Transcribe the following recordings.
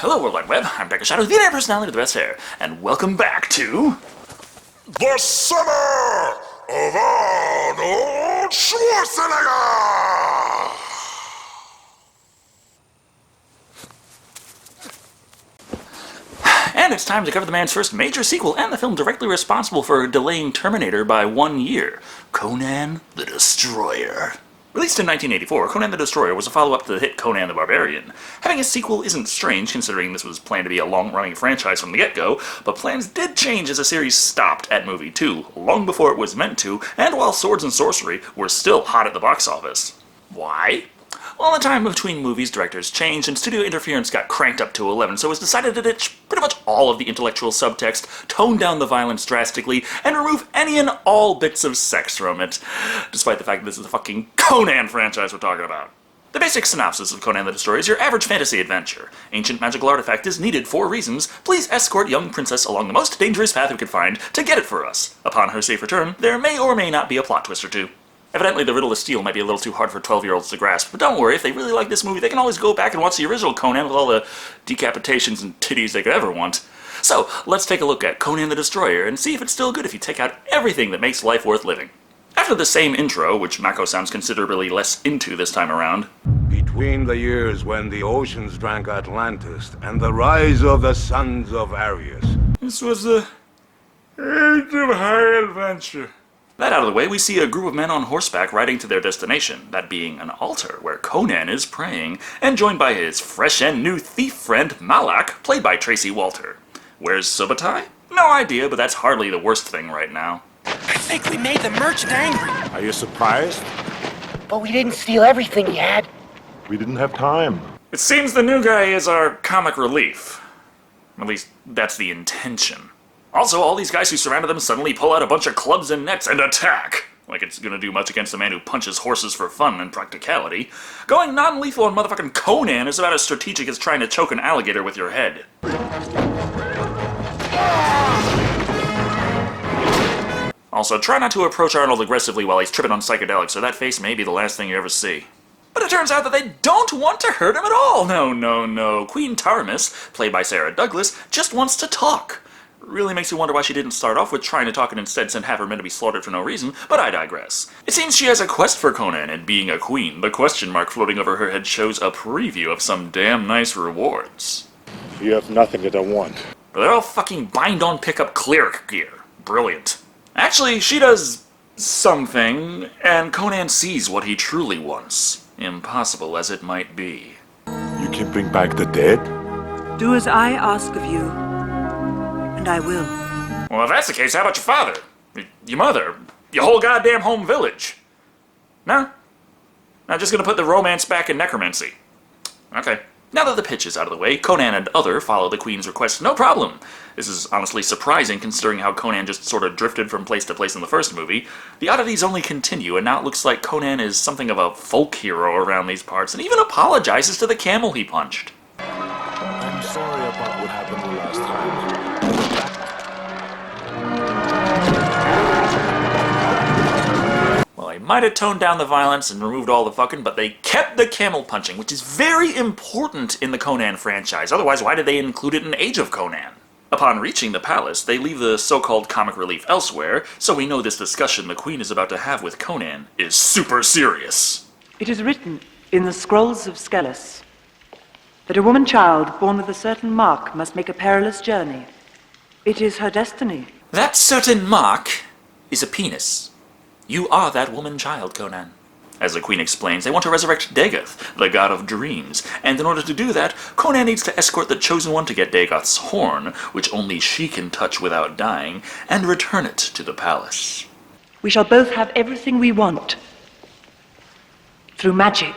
Hello, World Wide Web. I'm Shado, the internet personality with the best hair, and welcome back to... The Summer of Arnold Schwarzenegger! And it's time to cover the man's first major sequel and the film directly responsible for delaying Terminator by 1 year, Conan the Destroyer. Released in 1984, Conan the Destroyer was a follow-up to the hit Conan the Barbarian. Having a sequel isn't strange, considering this was planned to be a long-running franchise from the get-go, but plans did change as the series stopped at movie 2, long before it was meant to, and while Swords and Sorcery were still hot at the box office. Why? Well, the time between movies, directors changed, and studio interference got cranked up to 11, so it was decided to ditch pretty much all of the intellectual subtext, tone down the violence drastically, and remove any and all bits of sex from it, despite the fact that this is a fucking Conan franchise we're talking about. The basic synopsis of Conan the Destroyer is your average fantasy adventure. Ancient magical artifact is needed for reasons. Please escort young princess along the most dangerous path we can find to get it for us. Upon her safe return, there may or may not be a plot twist or two. Evidently, the riddle of steel might be a little too hard for 12-year-olds to grasp, but don't worry, if they really like this movie, they can always go back and watch the original Conan with all the decapitations and titties they could ever want. So, let's take a look at Conan the Destroyer and see if it's still good if you take out everything that makes life worth living. After the same intro, which Mako sounds considerably less into this time around. Between the years when the oceans drank Atlantis and the rise of the sons of Arius. This was the age of high adventure. That out of the way, we see a group of men on horseback riding to their destination, that being an altar where Conan is praying, and joined by his fresh and new thief friend Malak, played by Tracy Walter. Where's Subotai? No idea, but that's hardly the worst thing right now. I think we made the merchant angry. Are you surprised? But we didn't steal everything he had. We didn't have time. It seems the new guy is our comic relief. At least, that's the intention. Also, all these guys who surrounded them suddenly pull out a bunch of clubs and nets and attack. Like it's gonna do much against a man who punches horses for fun and practicality. Going non-lethal on motherfucking Conan is about as strategic as trying to choke an alligator with your head. Also, try not to approach Arnold aggressively while he's tripping on psychedelics, or that face may be the last thing you ever see. But it turns out that they don't want to hurt him at all! No. Queen Tarmis, played by Sarah Douglas, just wants to talk. Really makes you wonder why she didn't start off with trying to talk and instead send half her men to be slaughtered for no reason, but I digress. It seems she has a quest for Conan, and being a queen, the question mark floating over her head shows a preview of some damn nice rewards. You have nothing that I want. But they're all fucking bind-on pickup cleric gear. Brilliant. Actually, she does something, and Conan sees what he truly wants. Impossible as it might be. You can bring back the dead? Do as I ask of you, and I will. Well, if that's the case, how about your father? Your mother? Your whole goddamn home village? No? I'm just gonna put the romance back in necromancy. Okay. Now that the pitch is out of the way, Conan and other follow the Queen's request no problem. This is honestly surprising considering how Conan just sort of drifted from place to place in the first movie. The oddities only continue, and now it looks like Conan is something of a folk hero around these parts, and even apologizes to the camel he punched. I'm sorry about what happened the last time. Well, they might have toned down the violence and removed all the fucking, but they kept the camel punching, which is very important in the Conan franchise. Otherwise, why did they include it in Age of Conan? Upon reaching the palace, they leave the so-called comic relief elsewhere, so we know this discussion the Queen is about to have with Conan is super serious. It is written in the scrolls of Skelos that a woman-child born with a certain mark must make a perilous journey. It is her destiny. That certain mark is a penis. You are that woman-child, Conan. As the Queen explains, they want to resurrect Dagoth, the god of dreams, and in order to do that, Conan needs to escort the Chosen One to get Dagoth's horn, which only she can touch without dying, and return it to the palace. We shall both have everything we want. Through magic.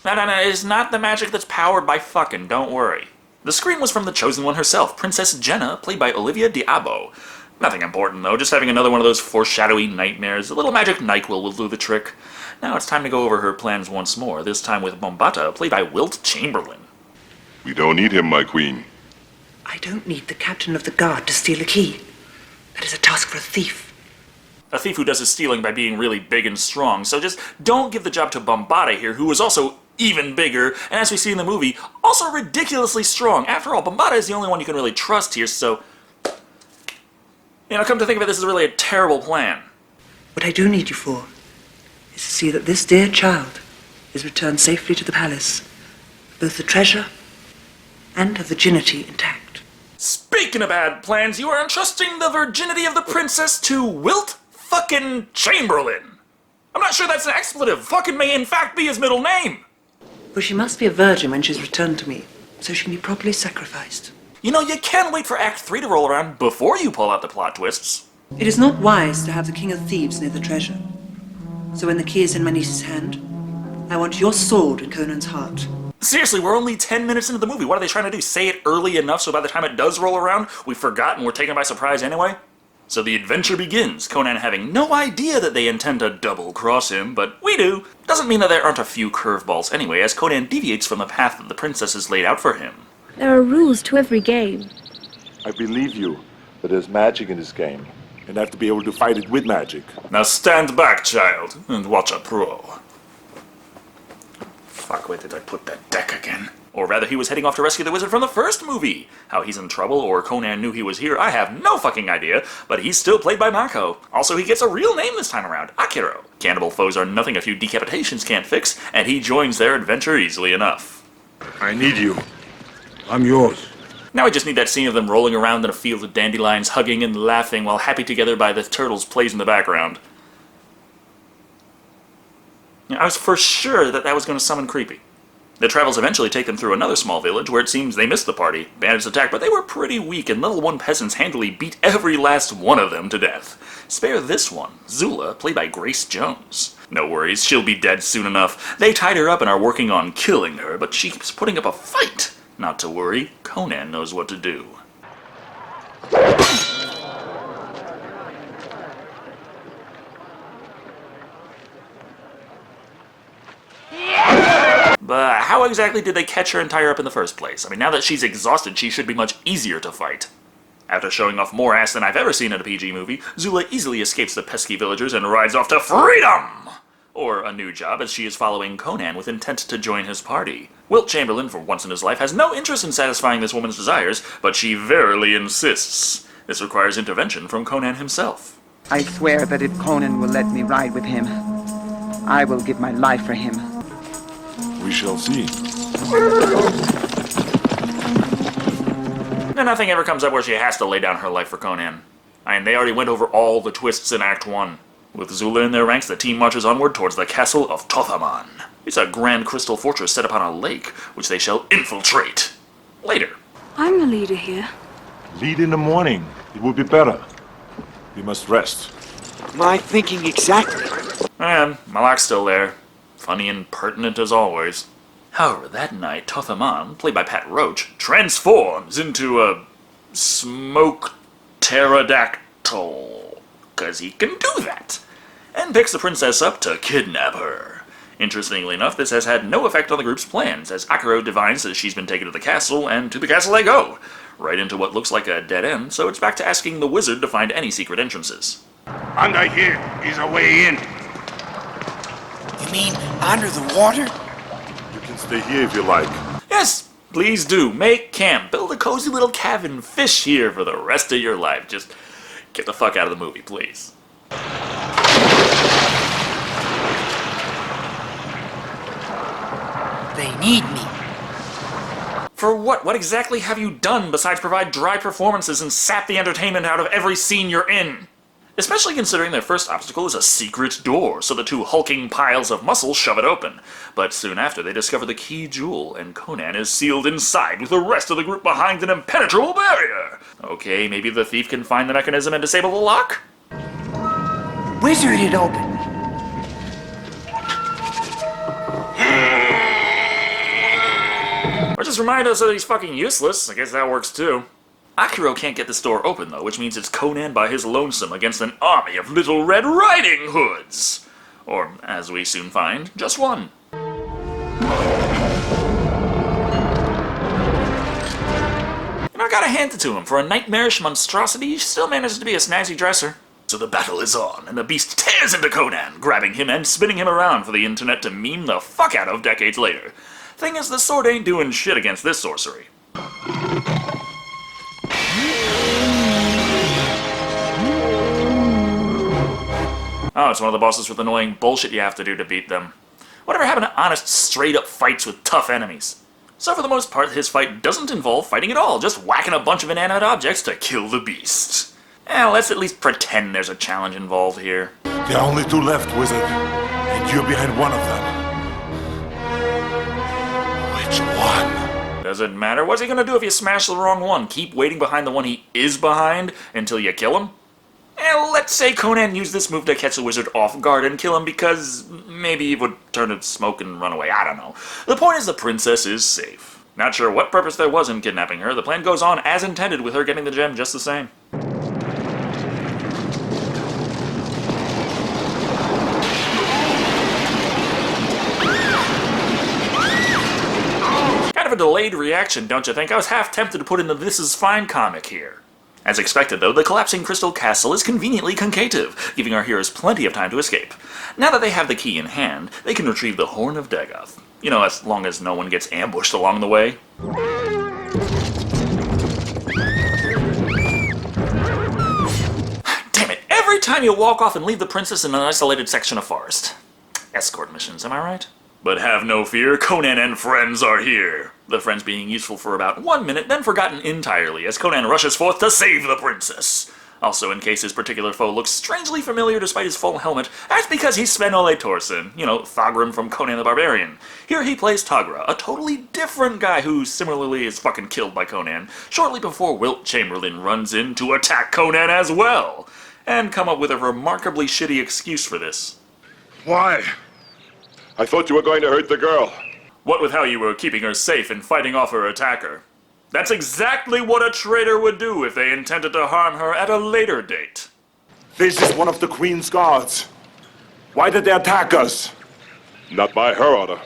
No, it's not the magic that's powered by fucking, don't worry. The scream was from the Chosen One herself, Princess Jenna, played by Olivia Diabo. Nothing important, though, just having another one of those foreshadowy nightmares. A little magic NyQuil will do the trick. Now it's time to go over her plans once more, this time with Bombata, played by Wilt Chamberlain. We don't need him, my queen. I don't need the captain of the guard to steal a key. That is a task for a thief. A thief who does his stealing by being really big and strong, so just don't give the job to Bombata here, who was also even bigger, and as we see in the movie, also ridiculously strong. After all, Bombada is the only one you can really trust here, so... come to think of it, this is really a terrible plan. What I do need you for is to see that this dear child is returned safely to the palace, both the treasure and her virginity intact. Speaking of bad plans, you are entrusting the virginity of the princess to Wilt fucking Chamberlain. I'm not sure that's an expletive. Fucking may in fact be his middle name. For she must be a virgin when she's returned to me, so she can be properly sacrificed. You can wait for Act 3 to roll around before you pull out the plot twists. It is not wise to have the King of Thieves near the treasure. So when the key is in my niece's hand, I want your sword in Conan's heart. Seriously, we're only 10 minutes into the movie. What are they trying to do? Say it early enough so by the time it does roll around, we've forgotten we're taken by surprise anyway? So the adventure begins, Conan having no idea that they intend to double-cross him, but we do. Doesn't mean that there aren't a few curveballs anyway, as Conan deviates from the path that the princess has laid out for him. There are rules to every game. I believe you that there's magic in this game, and I have to be able to fight it with magic. Now stand back, child, and watch a pro. Fuck, where did I put that deck again? Or rather, he was heading off to rescue the wizard from the first movie. How he's in trouble or Conan knew he was here, I have no fucking idea, but he's still played by Mako. Also, he gets a real name this time around, Akiro. Cannibal foes are nothing a few decapitations can't fix, and he joins their adventure easily enough. I need you. I'm yours. Now I just need that scene of them rolling around in a field of dandelions, hugging and laughing while happy together by the turtles plays in the background. I was for sure that was going to summon Creepy. The travels eventually take them through another small village where it seems they missed the party. Bandits attacked, but they were pretty weak, and level 1 peasants handily beat every last one of them to death. Spare this one, Zula, played by Grace Jones. No worries, she'll be dead soon enough. They tied her up and are working on killing her, but she keeps putting up a fight. Not to worry, Conan knows what to do. But how exactly did they catch her and tie her up in the first place? I mean, now that she's exhausted, she should be much easier to fight. After showing off more ass than I've ever seen in a PG movie, Zula easily escapes the pesky villagers and rides off to freedom! Or a new job, as she is following Conan with intent to join his party. Wilt Chamberlain, for once in his life, has no interest in satisfying this woman's desires, but she verily insists. This requires intervention from Conan himself. I swear that if Conan will let me ride with him, I will give my life for him. We shall see. And nothing ever comes up where she has to lay down her life for Conan. I mean, they already went over all the twists in Act 1. With Zula in their ranks, the team marches onward towards the castle of Tothaman. It's a grand crystal fortress set upon a lake, which they shall infiltrate. Later. I'm the leader here. Lead in the morning. It will be better. We must rest. My thinking exactly. And Malak's still there. Funny and pertinent as always. However, that night, Tothaman, played by Pat Roach, transforms into a smoke pterodactyl. 'Cause he can do that. And picks the princess up to kidnap her. Interestingly enough, this has had no effect on the group's plans, as Akiro divines that she's been taken to the castle, and to the castle they go. Right into what looks like a dead end, so it's back to asking the wizard to find any secret entrances. Under here is a way in. You mean under the water? You can stay here if you like. Yes, please do. Make camp. Build a cozy little cabin. Fish here for the rest of your life. Just get the fuck out of the movie, please. They need me. For what? What exactly have you done besides provide dry performances and sap the entertainment out of every scene you're in? Especially considering their first obstacle is a secret door, so the two hulking piles of muscle shove it open. But soon after, they discover the key jewel, and Conan is sealed inside with the rest of the group behind an impenetrable barrier. Okay, maybe the thief can find the mechanism and disable the lock? Wizard it open. Or just remind us that he's fucking useless. I guess that works too. Akiro can't get this door open though, which means it's Conan by his lonesome against an army of Little Red Riding Hoods. Or, as we soon find, just one. And I gotta hand it to him. For a nightmarish monstrosity, he still manages to be a snazzy dresser. So the battle is on, and the beast tears into Conan, grabbing him and spinning him around for the internet to meme the fuck out of decades later. Thing is, the sword ain't doing shit against this sorcery. Oh, it's one of the bosses with annoying bullshit you have to do to beat them. Whatever happened to honest, straight-up fights with tough enemies? So for the most part, his fight doesn't involve fighting at all, just whacking a bunch of inanimate objects to kill the beast. Let's at least pretend there's a challenge involved here. There are only 2 left, wizard. And you're behind one of them. Which one? Doesn't matter. What's he gonna do if you smash the wrong one? Keep waiting behind the one he is behind until you kill him? Let's say Conan used this move to catch the wizard off guard and kill him because maybe he would turn to smoke and run away. I don't know. The point is the princess is safe. Not sure what purpose there was in kidnapping her. The plan goes on as intended with her getting the gem just the same. Kind of a delayed reaction, don't you think? I was half tempted to put in the This Is Fine comic here. As expected, though, the collapsing crystal castle is conveniently concave, giving our heroes plenty of time to escape. Now that they have the key in hand, they can retrieve the Horn of Dagoth. You know, as long as no one gets ambushed along the way. Damn it, every time you walk off and leave the princess in an isolated section of forest. Escort missions, am I right? But have no fear, Conan and friends are here. The friends being useful for about 1 minute, then forgotten entirely as Conan rushes forth to save the princess. Also, in case his particular foe looks strangely familiar despite his full helmet, that's because he's Sven Ole Thorsen, you know, Thogrim from Conan the Barbarian. Here he plays Togra, a totally different guy who similarly is fucking killed by Conan, shortly before Wilt Chamberlain runs in to attack Conan as well, and come up with a remarkably shitty excuse for this. Why? I thought you were going to hurt the girl. What with how you were keeping her safe and fighting off her attacker? That's exactly what a traitor would do if they intended to harm her at a later date. This is one of the Queen's guards. Why did they attack us? Not by her order.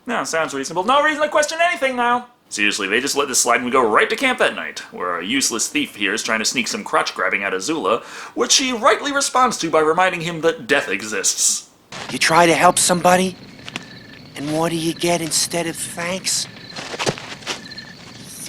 Now, sounds reasonable. No reason to question anything now. Seriously, they just let this slide and we go right to camp that night, where a useless thief here is trying to sneak some crotch grabbing out of Zula, which she rightly responds to by reminding him that death exists. You try to help somebody, and what do you get instead of thanks?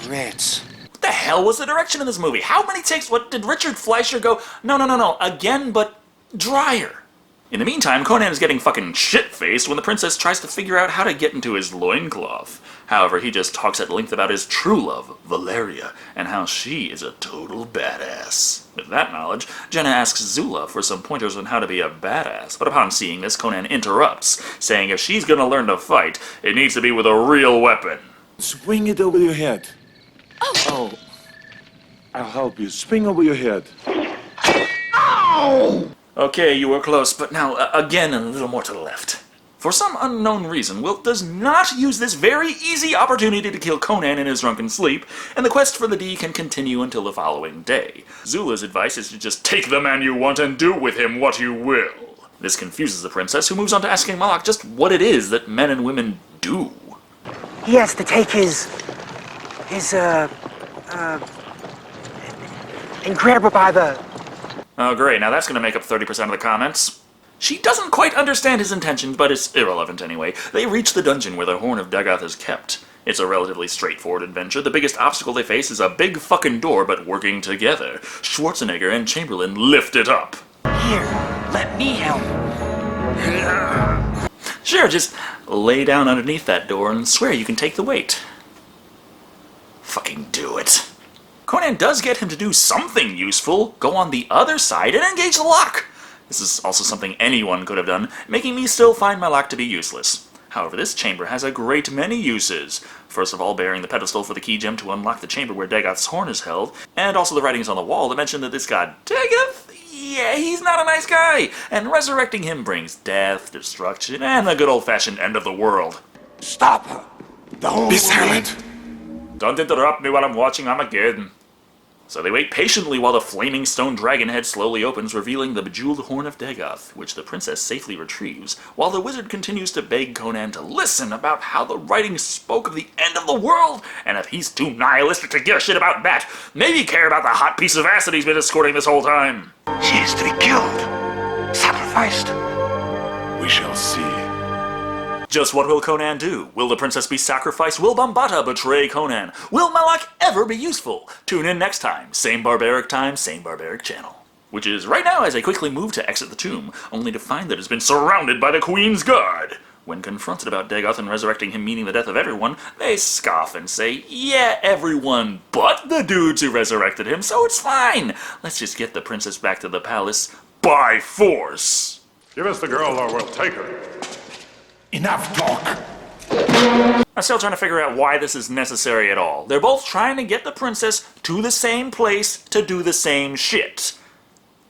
Threats. What the hell was the direction in this movie? How many takes? What did Richard Fleischer go? No, again, but drier. In the meantime, Conan is getting fucking shit-faced when the princess tries to figure out how to get into his loincloth. However, he just talks at length about his true love, Valeria, and how she is a total badass. With that knowledge, Jenna asks Zula for some pointers on how to be a badass, but upon seeing this, Conan interrupts, saying if she's gonna learn to fight, it needs to be with a real weapon. Swing it over your head. Oh. I'll help you. Swing over your head. Okay, you were close, but now, again, a little more to the left. For some unknown reason, Wilt does not use this very easy opportunity to kill Conan in his drunken sleep, and the quest for the D can continue until the following day. Zula's advice is to just take the man you want and do with him what you will. This confuses the princess, who moves on to asking Malak just what it is that men and women do. He has to take his and grab her by the... Oh great, now that's gonna make up 30% of the comments. She doesn't quite understand his intentions, but it's irrelevant anyway. They reach the dungeon where the Horn of Dagoth is kept. It's a relatively straightforward adventure. The biggest obstacle they face is a big fucking door, but working together. Schwarzenegger and Chamberlain lift it up. Here, let me help. Sure, just lay down underneath that door and swear you can take the weight. Fucking do it. Conan does get him to do something useful, go on the other side and engage the lock. This is also something anyone could have done, making me still find my lock to be useless. However, this chamber has a great many uses. First of all, bearing the pedestal for the key gem to unlock the chamber where Dagoth's horn is held, and also the writings on the wall that mention that this god Dagoth, yeah, he's not a nice guy, and resurrecting him brings death, destruction, and the good old-fashioned end of the world. Stop her. Be silent. Don't interrupt me while I'm watching Armageddon. So they wait patiently while the flaming stone dragon head slowly opens, revealing the bejeweled horn of Dagoth, which the princess safely retrieves, while the wizard continues to beg Conan to listen about how the writing spoke of the end of the world, and if he's too nihilistic to give a shit about that, maybe care about the hot piece of acid he's been escorting this whole time. She is to be killed. Sacrificed. We shall see. Just what will Conan do? Will the princess be sacrificed? Will Bambata betray Conan? Will Malak ever be useful? Tune in next time, same barbaric channel. Which is right now as they quickly move to exit the tomb, only to find that it's been surrounded by the Queen's Guard. When confronted about Dagoth and resurrecting him meaning the death of everyone, they scoff and say, yeah, everyone but the dudes who resurrected him, so it's fine. Let's just get the princess back to the palace by force. Give us the girl or we'll take her. Enough talk. I'm still trying to figure out why this is necessary at all. They're both trying to get the princess to the same place to do the same shit.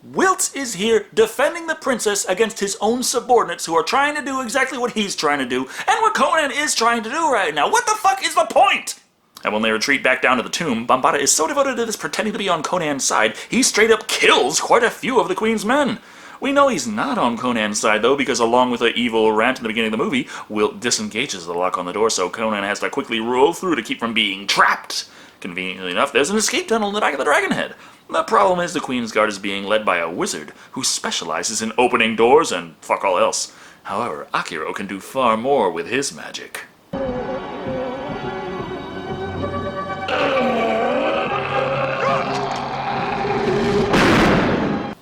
Wilt is here defending the princess against his own subordinates who are trying to do exactly what he's trying to do, and what Conan is trying to do right now. What the fuck is the point? And when they retreat back down to the tomb, Bambata is so devoted to this pretending to be on Conan's side, he straight up kills quite a few of the Queen's men. We know he's not on Conan's side, though, because along with the evil rant in the beginning of the movie, Wilt disengages the lock on the door, so Conan has to quickly roll through to keep from being trapped. Conveniently enough, there's an escape tunnel in the back of the dragon head. The problem is the Queen's Guard is being led by a wizard who specializes in opening doors and fuck all else. However, Akiro can do far more with his magic.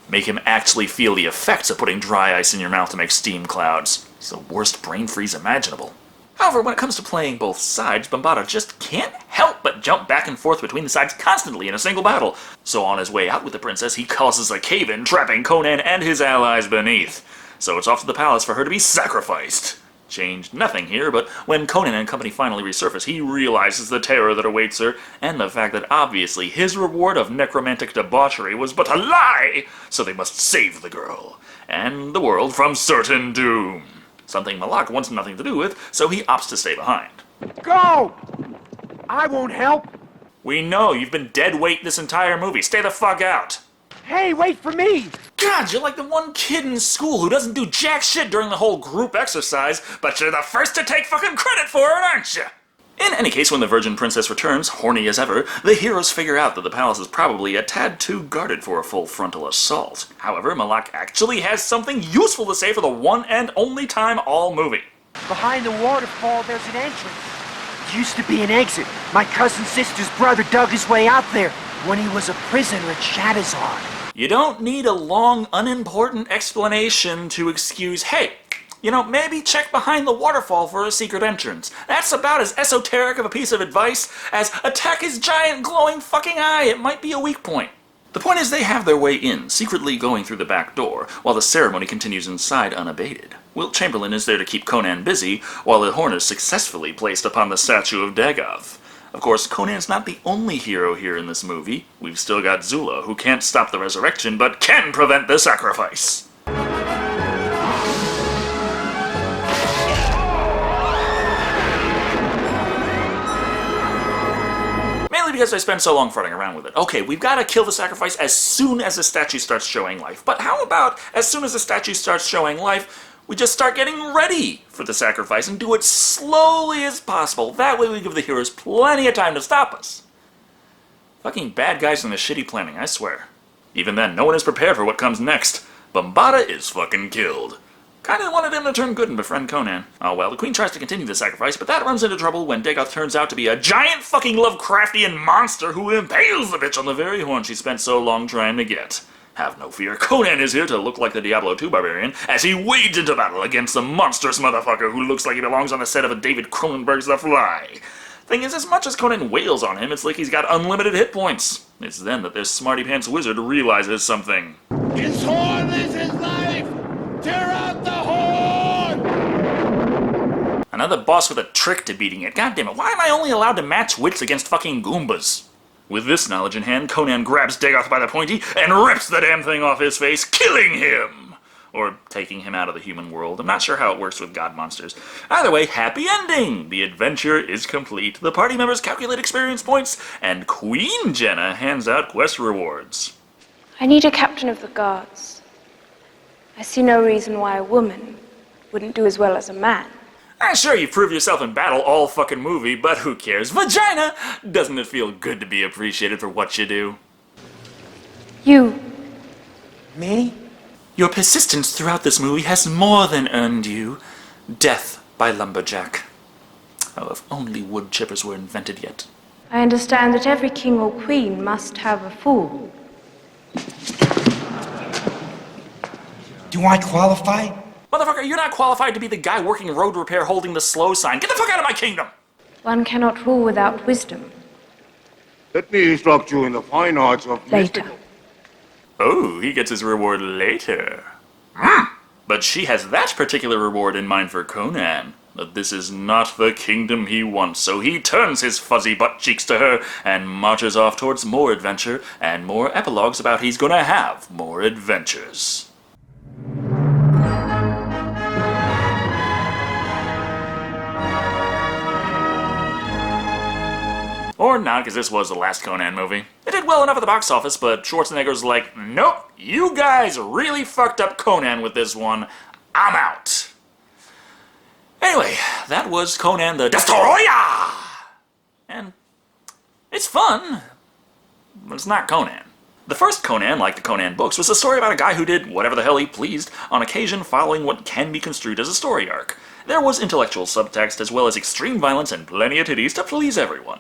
Make him actually feel the effects of putting dry ice in your mouth to make steam clouds. It's the worst brain freeze imaginable. However, when it comes to playing both sides, Bambata just can't help but jump back and forth between the sides constantly in a single battle. So on his way out with the princess, he causes a cave-in, trapping Conan and his allies beneath. So it's off to the palace for her to be sacrificed. Changed nothing here, but when Conan and company finally resurface, he realizes the terror that awaits her, and the fact that obviously his reward of necromantic debauchery was but a lie, so they must save the girl, and the world from certain doom. Something Malak wants nothing to do with, so he opts to stay behind. Go! I won't help. We know, you've been dead weight this entire movie. Stay the fuck out. Hey, wait for me! God, you're like the one kid in school who doesn't do jack shit during the whole group exercise, but you're the first to take fucking credit for it, aren't you? In any case, when the Virgin Princess returns, horny as ever, the heroes figure out that the palace is probably a tad too guarded for a full frontal assault. However, Malak actually has something useful to say for the one and only time all movie. Behind the waterfall, there's an entrance. It used to be an exit. My cousin's sister's brother dug his way out there when he was a prisoner at Shadow's. You don't need a long, unimportant explanation to excuse, hey, maybe check behind the waterfall for a secret entrance. That's about as esoteric of a piece of advice as attack his giant glowing fucking eye. It might be a weak point. The point is they have their way in, secretly going through the back door, while the ceremony continues inside unabated. Wilt Chamberlain is there to keep Conan busy, while the horn is successfully placed upon the statue of Dagoth. Of course, Conan's not the only hero here in this movie. We've still got Zula, who can't stop the resurrection, but can prevent the sacrifice. Mainly because I spend so long farting around with it. Okay, we've got to kill the sacrifice as soon as the statue starts showing life. But how about, as soon as the statue starts showing life, we just start getting ready for the sacrifice and do it slowly as possible. That way we give the heroes plenty of time to stop us. Fucking bad guys in the shitty planning, I swear. Even then, no one is prepared for what comes next. Bambata is fucking killed. Kinda wanted him to turn good and befriend Conan. Oh well, the queen tries to continue the sacrifice, but that runs into trouble when Dagoth turns out to be a giant fucking Lovecraftian monster who impales the bitch on the very horn she spent so long trying to get. Have no fear, Conan is here to look like the Diablo 2 barbarian as he wades into battle against the monstrous motherfucker who looks like he belongs on the set of a David Cronenberg's The Fly. Thing is, as much as Conan wails on him, it's like he's got unlimited hit points. It's then that this smarty pants wizard realizes something. His horn is his life! Tear out the horn! Another boss with a trick to beating it. God damn it, why am I only allowed to match wits against fucking Goombas? With this knowledge in hand, Conan grabs Dagoth by the pointy and rips the damn thing off his face, killing him! or taking him out of the human world. I'm not sure how it works with god monsters. Either way, happy ending! The adventure is complete. The party members calculate experience points, and Queen Jenna hands out quest rewards. I need a captain of the guards. I see no reason why a woman wouldn't do as well as a man. Sure, you prove yourself in battle all fucking movie, but who cares? Vagina! Doesn't it feel good to be appreciated for what you do? You. Me? Your persistence throughout this movie has more than earned you death by lumberjack. Oh, if only wood chippers were invented yet. I understand that every king or queen must have a fool. Do I qualify? Motherfucker, you're not qualified to be the guy working road repair holding the slow sign. Get the fuck out of my kingdom! One cannot rule without wisdom. Let me instruct you in the fine arts of Later. Oh, he gets his reward later. But she has that particular reward in mind for Conan. But this is not the kingdom he wants, so he turns his fuzzy butt cheeks to her and marches off towards more adventure and more epilogues about he's gonna have more adventures. Or not, because this was the last Conan movie. It did well enough at the box office, but Schwarzenegger's like, nope, you guys really fucked up Conan with this one. I'm out. Anyway, that was Conan the Destroyer! And it's fun, but it's not Conan. The first Conan, like the Conan books, was a story about a guy who did whatever the hell he pleased, on occasion following what can be construed as a story arc. There was intellectual subtext as well as extreme violence and plenty of titties to please everyone.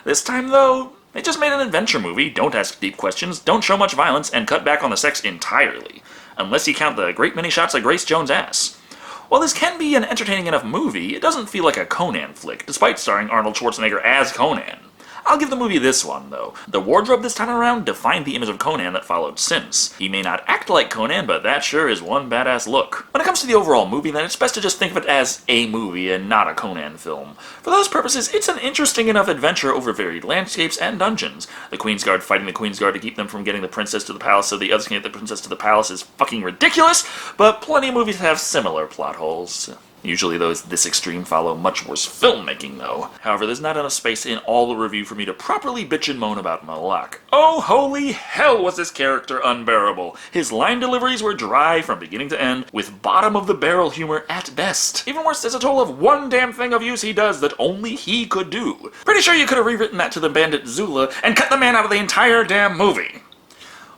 This time, though, they just made an adventure movie, don't ask deep questions, don't show much violence, and cut back on the sex entirely. Unless you count the great many shots of Grace Jones' ass. While this can be an entertaining enough movie, it doesn't feel like a Conan flick, despite starring Arnold Schwarzenegger as Conan. I'll give the movie this one, though. The wardrobe this time around defined the image of Conan that followed since. He may not act like Conan, but that sure is one badass look. When it comes to the overall movie, then it's best to just think of it as a movie and not a Conan film. For those purposes, it's an interesting enough adventure over varied landscapes and dungeons. The Queensguard fighting the Queensguard to keep them from getting the princess to the palace so the others can get the princess to the palace is fucking ridiculous, but plenty of movies have similar plot holes. Usually those this extreme follow much worse filmmaking, though. However, there's not enough space in all the review for me to properly bitch and moan about Malak. Oh, holy hell was this character unbearable. His line deliveries were dry from beginning to end, with bottom-of-the-barrel humor at best. Even worse, there's a total of one damn thing of use he does that only he could do. Pretty sure you could have rewritten that to the bandit Zula and cut the man out of the entire damn movie.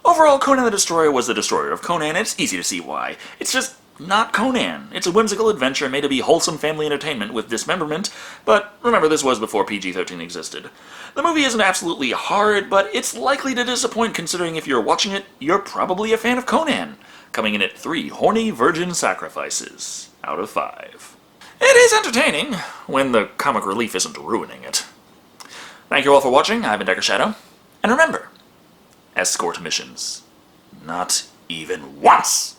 Overall, Conan the Destroyer was the destroyer of Conan, and it's easy to see why. It's just not Conan. It's a whimsical adventure made to be wholesome family entertainment with dismemberment, but remember this was before PG-13 existed. The movie isn't absolutely hard, but it's likely to disappoint considering if you're watching it, you're probably a fan of Conan, coming in at 3 horny virgin sacrifices out of 5. It is entertaining, when the comic relief isn't ruining it. Thank you all for watching, I've been Decker Shado, and remember, escort missions. Not even once!